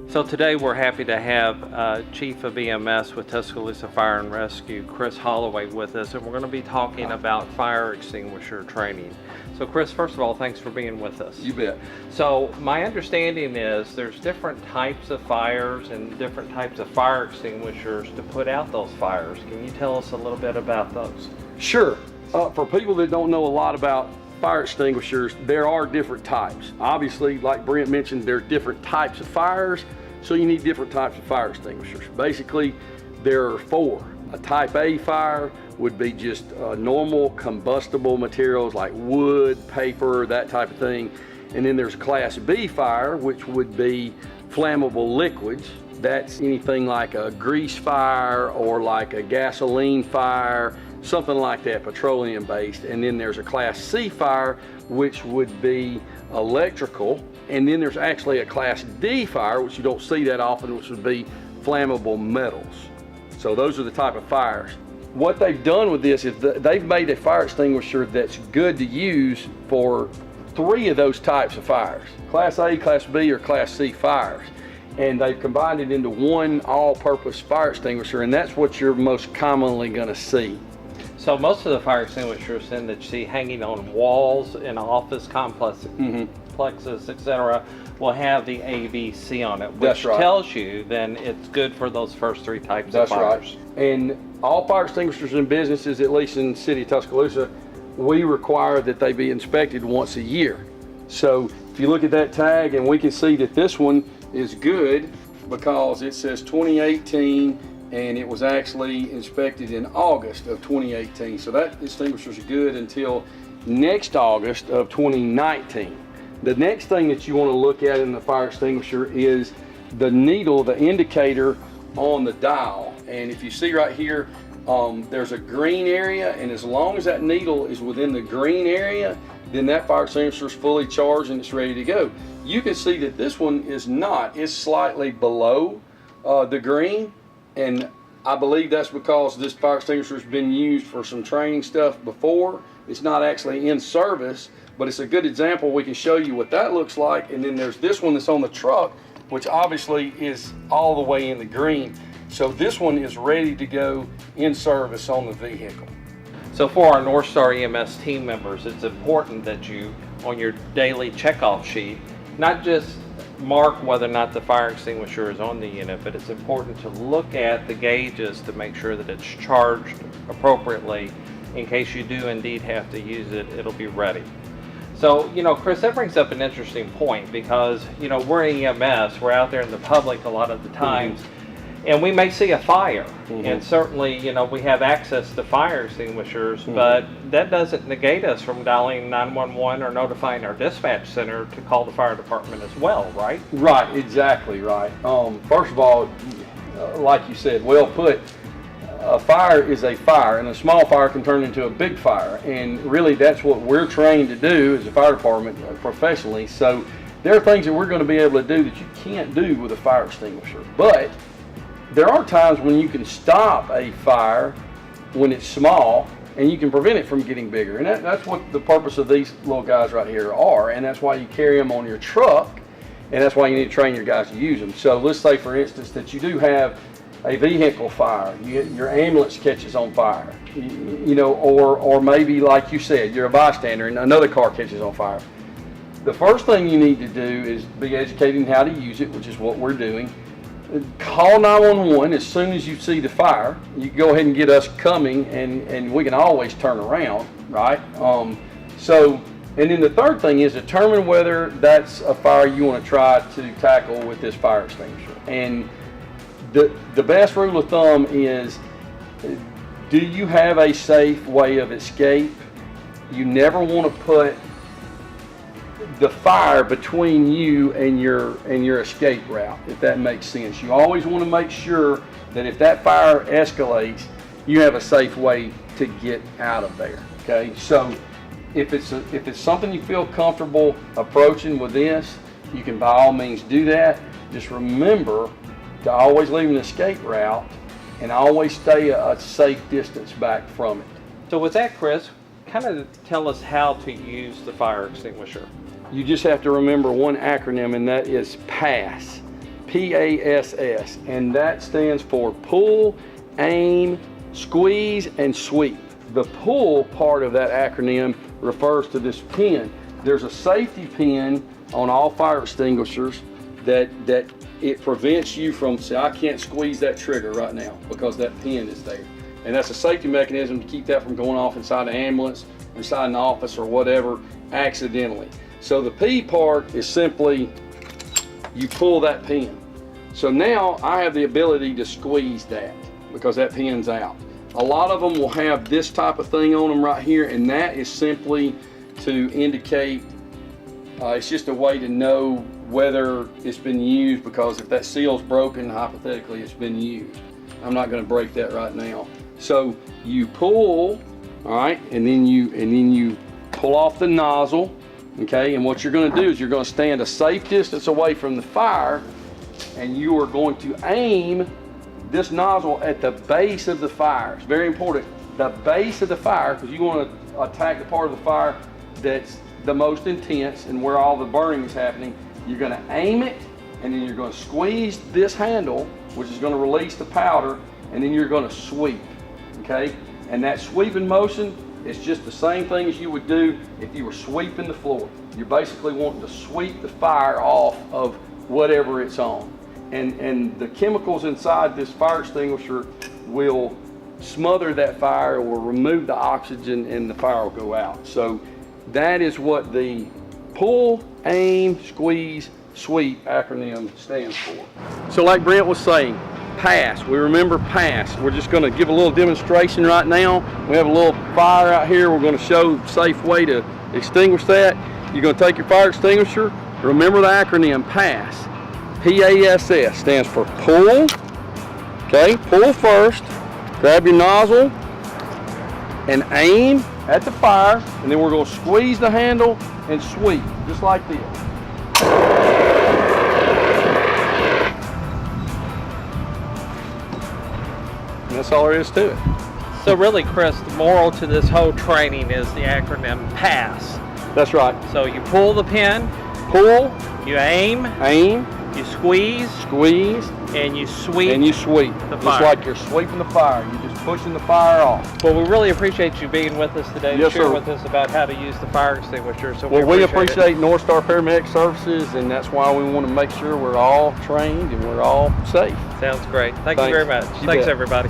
So today we're happy to have Chief of EMS with Tuscaloosa Fire and Rescue, Chris Holloway, with us, and we're going to be talking about fire extinguisher training. So Chris, first of all, thanks for being with us. You bet. So my understanding is there's different types of fires and different types of fire extinguishers to put out those fires. Can you tell us a little bit about those? Sure. For people that don't know a lot about fire extinguishers, there are different types. Obviously, like Brent mentioned, there are different types of fires, so you need different types of fire extinguishers. Basically, there are four. A type A fire would be just normal combustible materials like wood, paper, that type of thing. And then there's class B fire, which would be flammable liquids. That's anything like a grease fire or like a gasoline fire, something like that, petroleum based. And then there's a class C fire, which would be electrical. And then there's actually a class D fire, which you don't see that often, which would be flammable metals. So those are the type of fires. What they've done with this is they've made a fire extinguisher that's good to use for three of those types of fires: class A, class B, or class C fires. And they've combined it into one all-purpose fire extinguisher, and that's what you're most commonly going to see. So most of the fire extinguishers then that you see hanging on walls in office complexes, etc., will have the ABC on it, which tells you then it's good for those first three types of fires. Right. And all fire extinguishers in businesses, at least in the city of Tuscaloosa, we require that they be inspected once a year. So if you look at that tag, and we can see that this one is good because it says 2018, and it was actually inspected in August of 2018. So that extinguisher is good until next August of 2019. The next thing that you want to look at in the fire extinguisher is the needle, the indicator on the dial. And if you see right here, there's a green area, and as long as that needle is within the green area, then that fire extinguisher is fully charged and it's ready to go. You can see that this one is not. It's slightly below the green, and I believe that's because this fire extinguisher has been used for some training stuff before. It's not actually in service, but it's a good example. We can show you what that looks like. And then there's this one that's on the truck, which obviously is all the way in the green. So this one is ready to go in service on the vehicle. So for our NorthStar EMS team members, it's important that you, on your daily checkoff sheet, not just mark whether or not the fire extinguisher is on the unit, but it's important to look at the gauges to make sure that it's charged appropriately. In case you do indeed have to use it, it'll be ready. So, Chris, that brings up an interesting point because, we're EMS, we're out there in the public a lot of the times, and we may see a fire. And certainly, we have access to fire extinguishers, but that doesn't negate us from dialing 911 or notifying our dispatch center to call the fire department as well, right? Right, exactly right. First of all, like you said, well put, a fire is a fire, and a small fire can turn into a big fire, and really that's what we're trained to do as a fire department professionally. So there are things that we're going to be able to do that you can't do with a fire extinguisher, but there are times when you can stop a fire when it's small, and you can prevent it from getting bigger, and that's what the purpose of these little guys right here are, and that's why you carry them on your truck, and that's why you need to train your guys to use them. So let's say, for instance, that you do have a vehicle fire, your ambulance catches on fire, or maybe, like you said, you're a bystander and another car catches on fire. The first thing you need to do is be educated in how to use it, which is what we're doing. Call 911 as soon as you see the fire. You can go ahead and get us coming, and we can always turn around, right? And then the third thing is determine whether that's a fire you want to try to tackle with this fire extinguisher. And the best rule of thumb is, do you have a safe way of escape? You never want to put the fire between you and your escape route, if that makes sense. You always want to make sure that if that fire escalates, you have a safe way to get out of there. Okay, so if it's something you feel comfortable approaching with this, you can by all means do that. Just remember to always leave an escape route and always stay a safe distance back from it. So with that, Chris, kind of tell us how to use the fire extinguisher. You just have to remember one acronym, and that is PASS. PASS, and that stands for pull, aim, squeeze, and sweep. The pull part of that acronym refers to this pin. There's a safety pin on all fire extinguishers that it prevents you from, say, I can't squeeze that trigger right now because that pin is there. And that's a safety mechanism to keep that from going off inside the ambulance, inside an office or whatever, accidentally. So the P part is simply, you pull that pin. So now I have the ability to squeeze that because that pin's out. A lot of them will have this type of thing on them right here, and that is simply to indicate, it's just a way to know whether it's been used, because if that seal's broken, hypothetically it's been used. I'm not going to break that right now. So you pull, all right, and then you pull off the nozzle, okay, and what you're going to do is you're going to stand a safe distance away from the fire, and you are going to aim this nozzle at the base of the fire. It's very important, the base of the fire, because you want to attack the part of the fire that's the most intense and where all the burning is happening. You're going to aim it, and then you're going to squeeze this handle, which is going to release the powder, and then you're going to sweep, okay? And that sweeping motion is just the same thing as you would do if you were sweeping the floor. You're basically wanting to sweep the fire off of whatever it's on. And the chemicals inside this fire extinguisher will smother that fire or remove the oxygen, and the fire will go out. So that is what the pull, aim, squeeze, sweep acronym stands for. So like Brent was saying, pass. We remember pass. We're just going to give a little demonstration right now. We have a little fire out here. We're going to show a safe way to extinguish that. You're going to take your fire extinguisher. Remember the acronym PASS. PASS stands for pull. Okay, pull first. Grab your nozzle and aim at the fire, and then we're going to squeeze the handle and sweep, just like this. And that's all there is to it. So really, Chris, the moral to this whole training is the acronym PASS. That's right. So you pull the pin, Pull, you aim, you squeeze, and you sweep. and you sweep. The Just fire. like you're sweeping the fire. You're just pushing the fire off. Well, we really appreciate you being with us today to Yes, share sir. with us about how to use the fire extinguisher. So Well, we it. appreciate NorthStar Paramedic Services, and that's why we want to make sure we're all trained and we're all safe. Sounds great. Thank you Thanks. very much. You Thanks, bet. everybody.